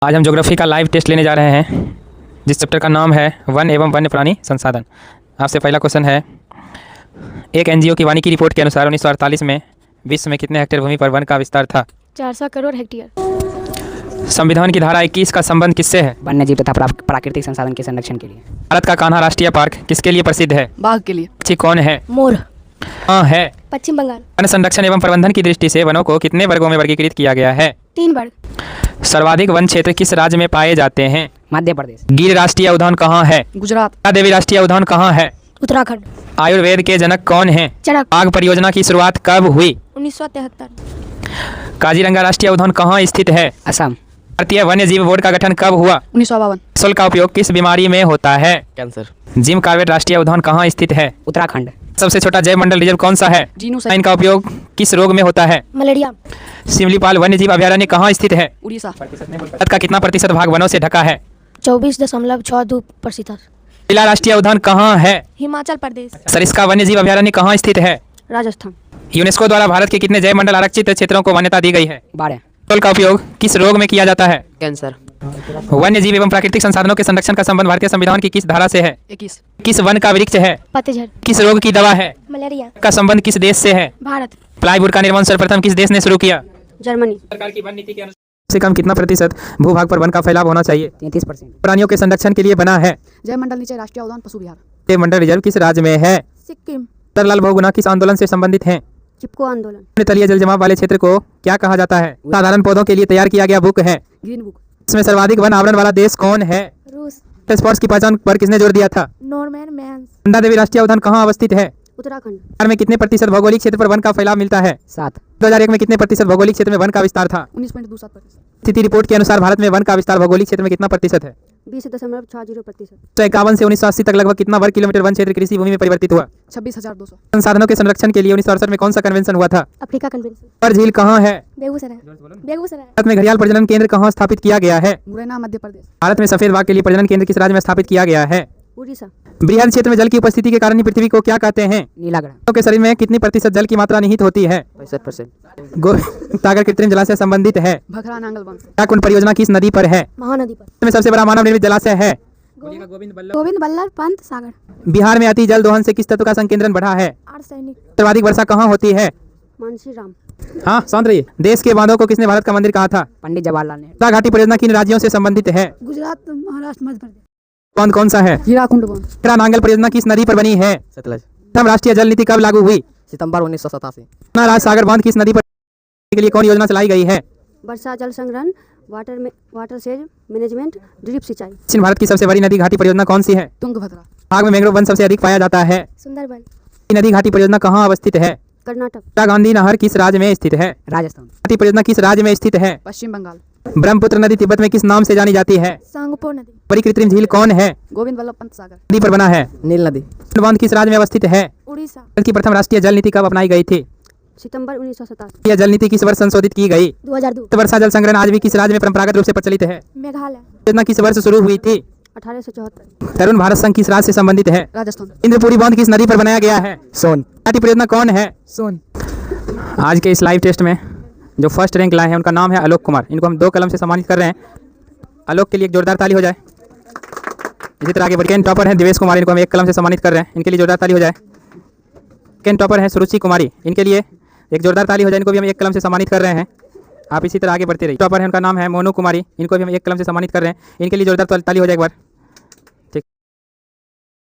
आज हम ज्योग्राफी का लाइव टेस्ट लेने जा रहे हैं जिस चैप्टर का नाम है वन एवं वन्य प्राणी संसाधन। आपसे पहला क्वेश्चन है, एक एनजीओ की वानिकी रिपोर्ट के अनुसार 1948 में विश्व में कितने हेक्टेयर भूमि पर वन का विस्तार था? 400 करोड़ हेक्टेयर। संविधान की धारा 21 का संबंध किससे है? वन्य जीव तथा प्राकृतिक संसाधन के संरक्षण के लिए। भारत का कान्हा राष्ट्रीय पार्क किसके लिए प्रसिद्ध है? बाघ के लिए। पक्षी कौन है? मोर। हाँ है। पश्चिम बंगाल। वन संरक्षण एवं प्रबंधन की दृष्टि से वनों को कितने वर्गों में वर्गीकृत किया गया है? 3 वर्ग। सर्वाधिक वन क्षेत्र किस राज्य में पाए जाते हैं? मध्य प्रदेश। गिर राष्ट्रीय उद्यान कहाँ है? गुजरात। देवी राष्ट्रीय उद्यान कहाँ है? उत्तराखंड। आयुर्वेद के जनक कौन हैं? चरक। आग परियोजना की शुरुआत कब हुई? 1973। काजीरंगा राष्ट्रीय उद्यान कहाँ स्थित है? असम। भारतीय वन्य जीव बोर्ड का गठन कब हुआ? 1952। फसल का उपयोग किस बीमारी में होता है? कैंसर। जिम कॉर्बेट राष्ट्रीय उद्यान कहाँ स्थित है? उत्तराखंड। सबसे छोटा जैव मंडल रिजर्व कौन सा है? जीनोसाइड। इनका उपयोग किस रोग में होता है? मलेरिया। सिमलीपाल वन्य जीव अभयारण्य कहाँ स्थित है? उड़ीसा। भारत का कितना प्रतिशत भाग वनों से ढका है? 24.62%। जिला राष्ट्रीय उद्यान कहाँ है? हिमाचल प्रदेश। सरिस्का वन्य जीव अभयारण्य कहाँ स्थित है? राजस्थान। यूनेस्को द्वारा भारत के कितने जैव मंडल आरक्षित क्षेत्रों को मान्यता दी गई है? 12। पेट्रोल का उपयोग किस रोग में किया जाता है? कैंसर। वन्य जीव एवं प्राकृतिक संसाधनों के संरक्षण का संबंध भारतीय संविधान की किस धारा से है? 21। किस वन का वृक्ष है? पतझड़। किस रोग की दवा है? मलेरिया। का संबंध किस देश से है? भारत। प्लाईवुड का निर्माण सर्वप्रथम किस देश ने शुरू किया? जर्मनी। सरकार की वन नीति के अनुसार से कम कितना प्रतिशत भूभाग पर वन का फैलाव होना चाहिए? 33%। प्राणियों के संरक्षण के लिए बना है। जय मंडल नीचे राष्ट्रीय उद्यान पशु विहार। ये मंडल रिजर्व किस राज्य में है? सिक्किम। तरलाल बहुगुणा किस आंदोलन से संबंधित हैं? चिपको आंदोलन। तलीय जल जमाव वाले क्षेत्र को क्या कहा जाता है? साधारण पौधों के लिए तैयार किया गया बुक है। Green book. इसमें सर्वाधिक वन आवरण वाला देश कौन है? रूस। स्पॉट्स की पहचान पर किसने जोर दिया था? Normann men's. नंदा देवी राष्ट्रीय उद्यान कहाँ अवस्थित है? उत्तराखंड। बिहार में कितने प्रतिशत भौगोलिक क्षेत्र पर वन का फैलाव मिलता है? 7। 2001 में कितने प्रतिशत भौगोलिक क्षेत्र में वन का विस्तार था? 19.27%। स्थिति रिपोर्ट के अनुसार भारत में वन का विस्तार भौगोलिक क्षेत्र में कितना प्रतिशत है? 20.60%। 1951 से 1980 तक लगभग कितना वर्ग किलोमीटर वन क्षेत्र कृषि भूमि में परिवर्तित हुआ? 26,200। संसाधनों के संरक्षण के लिए 1968 में कौन सा कन्वेंशन हुआ था? Africa convention. पर झील कहाँ है? बेगूसराय। बेगूसराय। भारत में घड़ियाल प्रजनन केंद्र कहाँ स्थापित किया गया है? मुरैना मध्य प्रदेश। भारत में सफेद बाघ के लिए प्रजनन केंद्र किस राज्य में स्थापित किया गया है? उड़ीसा। बृहद क्षेत्र में जल की उपस्थिति के कारण ही पृथ्वी को क्या कहते हैं? नीला ग्रह। लोगों के शरीर में कितनी प्रतिशत जल की मात्रा निहित होती है? 65%। सागर कृत्रिम जलाशय संबंधित है। भखरा नांगल वन। क्या कुंड परियोजना किस नदी पर है? महानदी पर। भारत में सबसे बड़ा मानव निर्मित जलाशय है। गोविंद बल्लभ पंत सागर। बिहार में अति जल दोहन से किस तत्व का संकेंद्रण बढ़ा है? आर्सेनिक। सर्वाधिक वर्षा कहाँ होती है? मानसीराम। हाँ शांत रहिए। देश के बांधों को किसने भारत का मंदिर कहा था? पंडित जवाहरलाल नेहरू। गंगा घाटी परियोजना किन राज्यों से संबंधित है? गुजरात, महाराष्ट्र, मध्य प्रदेश। बांध कौन सा है? हीराकुंड वन। खतरा नांगल परियोजना किस नदी पर बनी है? सतलज। प्रथम राष्ट्रीय जल नीति कब लागू हुई? सितंबर 1987। राज सागर बांध किस नदी पर के लिए कौन योजना चलाई गई है? वर्षा जल संग्रहण, वाटरशेड मैनेजमेंट, ड्रिप सिंचाई। दक्षिण भारत की सबसे बड़ी नदी घाटी परियोजना कौन सी है? तुंगभद्रा। भाग में मैंग्रोव वन सबसे अधिक पाया जाता है। सुंदरबन। नदी घाटी परियोजना कहाँ अवस्थित है? कर्नाटक। इंदिरा गांधी नहर किस राज्य में स्थित है? राजस्थान। घाटी परियोजना किस राज्य में स्थित है? पश्चिम बंगाल। ब्रह्मपुत्र नदी तिब्बत में किस नाम से जानी जाती है? सांगपो नदी। बड़ी कृत्रिम झील कौन है? गोविंद बल्लभ पंत सागर। नदी पर बना है। नील नदी। बांध किस राज्य में अवस्थित है? उड़ीसा। भारत की प्रथम राष्ट्रीय जल नीति कब अपनाई गई थी? सितंबर 1987। यह जल नीति किस वर्ष संशोधित की गई? 2002। वर्षा जल संग्रहण आज भी किस राज्य में परंपरागत रूप से प्रचलित है? मेघालय। योजना किस वर्ष शुरू हुई थी? 1874। तरुण भारत संघ किस राज्य से संबंधित है? राजस्थान। इंद्रपुरी बांध किस नदी पर बनाया गया है? सोन। घाटी परियोजना कौन है? सोन। आज के इस लाइव टेस्ट में जो फर्स्ट रैंक लाए हैं उनका नाम है आलोक कुमार। इनको हम 2 कलम से सम्मानित कर रहे हैं। आलोक के लिए एक जोरदार ताली हो जाए। इसी तरह आगे सेकंड टॉपर है दिवेश कुमार, इनको हम 1 कलम से सम्मानित कर रहे हैं। इनके लिए जोरदार ताली हो जाए। सेकंड टॉपर है सुरुचि कुमारी, इनके लिए एक जोरदार ताली हो जाए। इनको भी हम 1 कलम से सम्मानित कर रहे हैं। आप इसी तरह आगे बढ़ते रहिए। टॉपर है, उनका नाम है मोनू कुमारी, इनको भी हम 1 कलम से सम्मानित कर रहे हैं। इनके लिए जोरदार ताली हो जाए एक बार।